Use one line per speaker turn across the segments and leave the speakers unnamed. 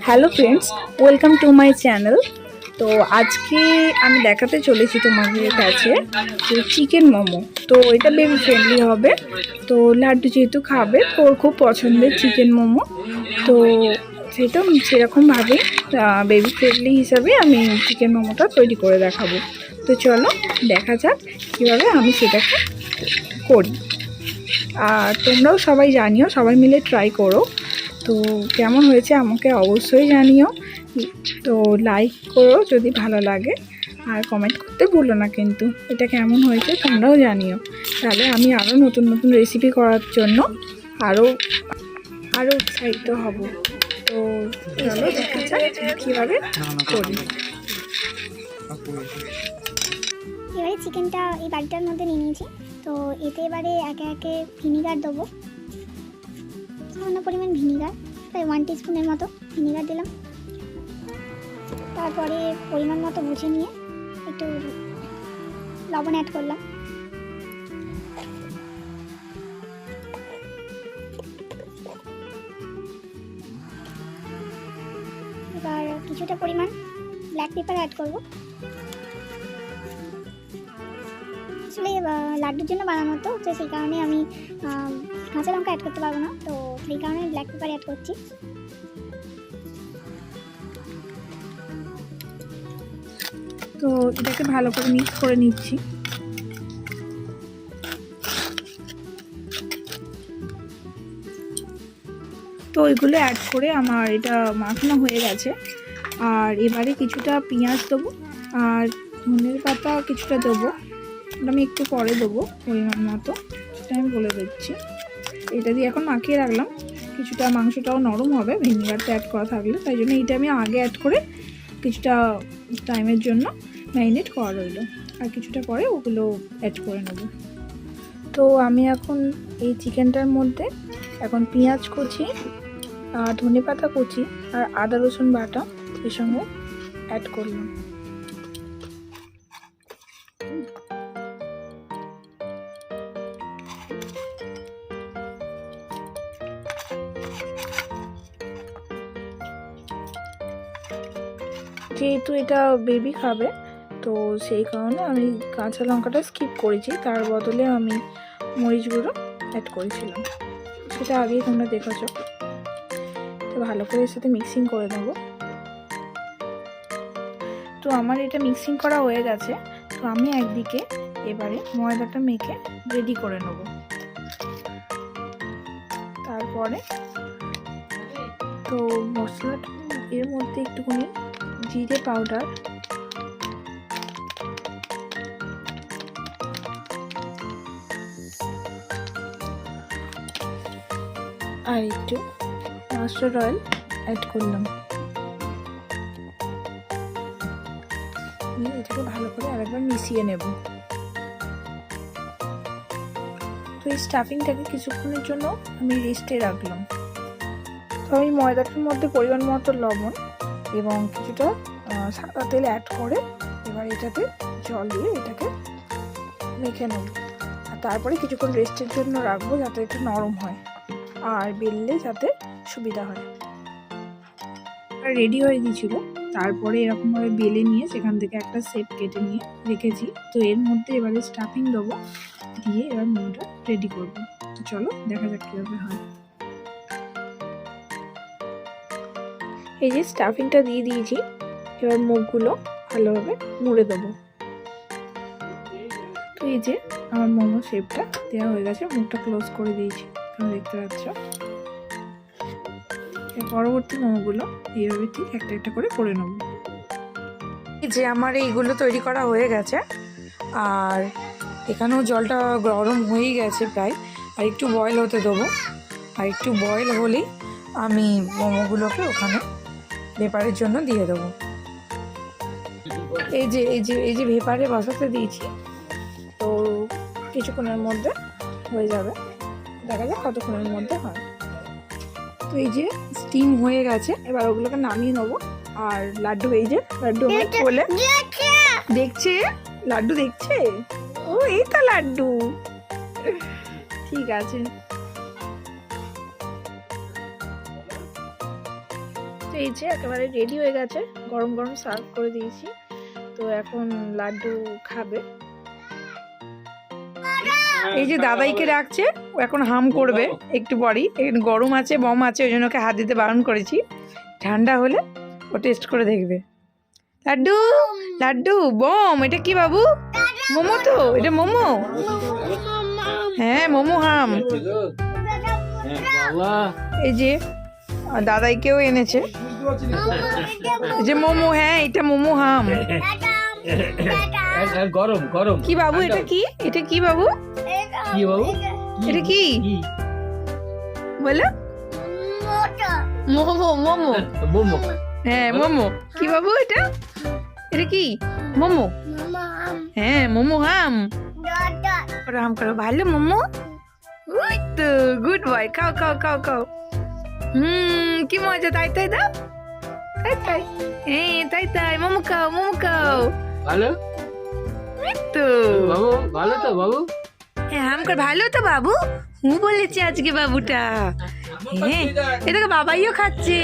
Hello friends, welcome to my channel. তো আজকে আমি দেখাতে চলেছি তোমাদের কাছে যে চিকেন মোমো। তো এটা বেবি ফ্রেন্ডলি হবে। তো লাড্ডু যেহেতু খাবে, তো ওর খুব পছন্দের চিকেন মোমো। তো সেটা সেরকমভাবে বেবি ফ্রেন্ডলি হিসাবে আমি চিকেন মোমোটা তৈরি করে দেখাবো। তো চলো দেখা যাক কীভাবে আমি সেটাকে করি। আর তোমরাও সবাই জানিও, সবাই মিলে ট্রাই করো। তো কেমন হয়েছে আমাকে অবশ্যই জানিও। তো লাইক করো যদি ভালো লাগে, আর কমেন্ট করতে ভুলো না কিন্তু এটা কেমন হয়েছে তোমরাও জানিও। তাহলে আমি আরও নতুন নতুন রেসিপি করার জন্য আরও উৎসাহিত হব। তো চলো দেখা যাক কীভাবে করি।
এবারে চিকেনটা এই বাটিটার মধ্যে নিয়ে নিয়েছি। তো এতে এবারে একে একে ভিনিগার দেবো, সামান্য পরিমাণ ভিনিগার, প্রায় 1 টিস্পুনের মতো ভিনিগার দিলাম। তারপরে পরিমাণ মতো বুঝে নিয়ে একটু লবণ অ্যাড করলাম। এবার কিছুটা পরিমাণ ব্ল্যাক পেপার অ্যাড করবো। আসলে লাড্ডুর জন্য বানানো তো সেই কারণে আমি কাঁচা লঙ্কা অ্যাড করতে পারবো না, তো সেই কারণে ব্ল্যাক পেপার অ্যাড করছি।
তো এটাকে ভালো করে মিক্স করে নিচ্ছি। তো ওইগুলো অ্যাড করে আমার এটা মাখানো হয়ে গেছে। আর এবারে কিছুটা পেঁয়াজ দেবো, আর ধনের পাতা কিছুটা দেবো, আমি একটু পরে দেবো পরিমাণ মতো, সেটা আমি বলে দিচ্ছি। এটা দিয়ে এখন মাখিয়ে রাখলাম। কিছুটা মাংসটাও নরম হবে ভিনিগারটা অ্যাড করা থাকলে, তাই জন্য এইটা আমি আগে অ্যাড করে কিছুটা টাইমের জন্য ম্যারিনেট করা রইল, আর কিছুটা পরে ওগুলো অ্যাড করে নেব। তো আমি এখন এই চিকেনটার মধ্যে এখন পেঁয়াজ কুচি, আর ধনেপাতা কুচি, আর আদা রসুন বাটা এর সঙ্গে অ্যাড করলাম। যেহেতু এটা বেবি খাবে, তো সেই কারণে আমি কাঁচা লঙ্কাটা স্কিপ করেছি, তার বদলে আমি মরিচ গুঁড়ো অ্যাড করেছিলাম, সেটা আগেই তোমরা দেখেছো। তো ভালো করে এর সাথে মিক্সিং করে দেবো। তো আমার এটা মিক্সিং করা হয়ে গেছে। তো আমি একদিকে এবারে ময়দাটা মেখে রেডি করে নেব। তারপরে তো মশলাটা এর মধ্যে একটুখানি জিরে পাউডার, আর একটু মাস্টার্ড অয়েল অ্যাড করলাম। এটাকে ভালো করে আরেকবার মিশিয়ে নেব। তো এই স্টাফিংটাকে কিছুক্ষণের জন্য আমি রেস্টে রাখলাম। তো আমি ময়দাটার মধ্যে পরিমাণ মতো লবণ এবং কিছুটা সাদা তেল অ্যাড করে এবার এটাতে জল দিয়ে এটাকে মেখে নেব। আর তারপরে কিছুক্ষণ রেস্টের জন্য রাখবো যাতে এটা নরম হয় আর বেললে যাতে সুবিধা হয়। রেডি হয়ে গিয়েছিল। তারপরে এরকমভাবে বেলে নিয়ে সেখান থেকে একটা শেপ কেটে নিয়ে রেখেছি। তো এর মধ্যে এবারে স্টাফিং দেবো, দিয়ে এবার মোমোটা রেডি করবো। তো চলো দেখা যাক কীভাবে হয়। এই যে স্টাফিংটা দিয়ে দিয়েছি, এবার মুখগুলো ভালোভাবে মুড়ে দেবো। তো এই যে আমার মোমো শেপটা দেওয়া হয়ে গেছে, মুখটা ক্লোজ করে দিয়েছি, তোমরা দেখতে পাচ্ছ। পরবর্তী মোমোগুলো এইভাবে ঠিক একটা একটা করে করে নেব। এই যে আমার এইগুলো তৈরি করা হয়ে গেছে, আর এখানেও জলটা গরম হয়েই গেছে প্রায়, আর একটু বয়েল হতে দেবো। আর একটু বয়েল হলেই আমি মোমোগুলোকে ওখানে ভেপারের জন্য দিয়ে দেবো। এই যে ভেপারে বসাতে দিয়েছি, তো কিছুক্ষণের মধ্যে হয়ে যাবে। দেখা যাক কতক্ষণের মধ্যে হয়। তো এই যে স্টিম হয়ে গেছে, এবার ওগুলোকে নামিয়ে নেবো। আর লাড্ডু, এই যে লাড্ডু আমার কোলে দেখছে, লাড্ডু দেখছে। ও এই তো লাড্ডু, ঠিক আছে। তো এই যে একেবারে রেডি হয়ে গেছে, গরম গরম সার্ভ করে দিয়েছি। তো এখন লাড্ডু খাবে। এই যে দাদাইকে ডাকছে, ও এখন হাম করবে একটু পরই। এখানে গরম আছে, বম আছে, ওই জন্য ওকে হাত দিতে বারণ করেছি। ঠান্ডা হলে ও টেস্ট করে দেখবে। লাড্ডু লাড্ডু বম, এটা কি বাবু? মোমো তো, এটা মোমো। হ্যাঁ মোমো হাম। এই যে দাদাইকেও এনেছে এই যে মোমো। হ্যাঁ এটা মোমো হাম।
গরম গরম
কি বাবু এটা কি? এটা কি বাবু?
কি বাবু?
এটা কি বলো? মোমো মোমো।
মোমো।
হ্যাঁ মোমো। কি বাবু এটা? এটা কি? মোমো। হ্যাঁ মোমো হাম। ওরা হাম করো, ভালো মোমো। ওই তো গুড বয়, খাও খাও খাও খাও। কি মজা, তাই তাই দাও, তাই তাই। হ্যাঁ তাই তাই, মোমো খাও মোমো খাও।
ভালো
ওই তো
বাবু, ভালো তো বাবু।
হ্যাঁ হাম কর, ভালো তো বাবু। হুঁ বলেছে আজকে বাবুটা। হ্যাঁ এটাকে বাবাইও খাচ্ছে,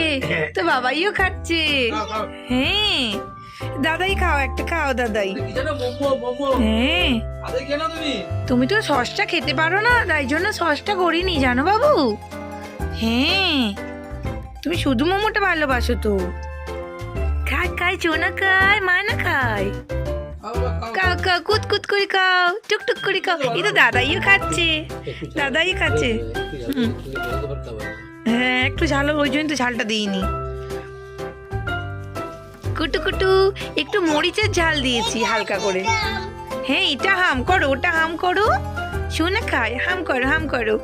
তো বাবাইও খাচ্ছে। হ্যাঁ দাদাই খাও, একটা খাও দাদাই। হ্যাঁ তুমি তো সসটা খেতে পারো না, তাই জন্য সসটা করিনি জানো বাবু। হ্যাঁ তুমি শুধু মোমোটা ভালোবাসো তো। খাই খাই, চোনা খাই, মা না খাই। খাও খাও, কুত কুত করে খাও, টুকটুক করে খাও। এই তো দাদাইও খাচ্ছে, দাদাই খাচ্ছে। হ্যাঁ একটু ঝাল, ওই জন্য তো ঝালটা দিইনি। কুটু কুটু একটু মরিচের ঝাল দিয়েছি হালকা করে। হ্যাঁ এটা হাম করো, ওটা হাম করো। শোনা খায়, হাম করো হাম করো।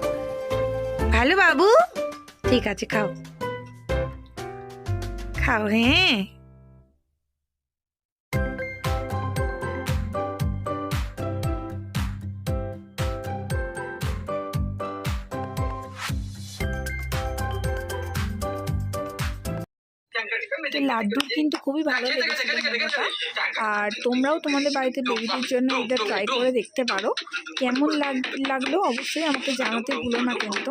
ভালো বাবু, ঠিক আছে খাও খাও। হ্যাঁ তো লাড্ডু কিন্তু খুবই ভালো লেগেছিল মোমোটা। আর তোমরাও তোমাদের বাড়িতে বেবিদের জন্য এটা ট্রাই করে দেখতে পারো। কেমন লাগলো অবশ্যই আমাকে জানাতে ভুলো না কিন্তু।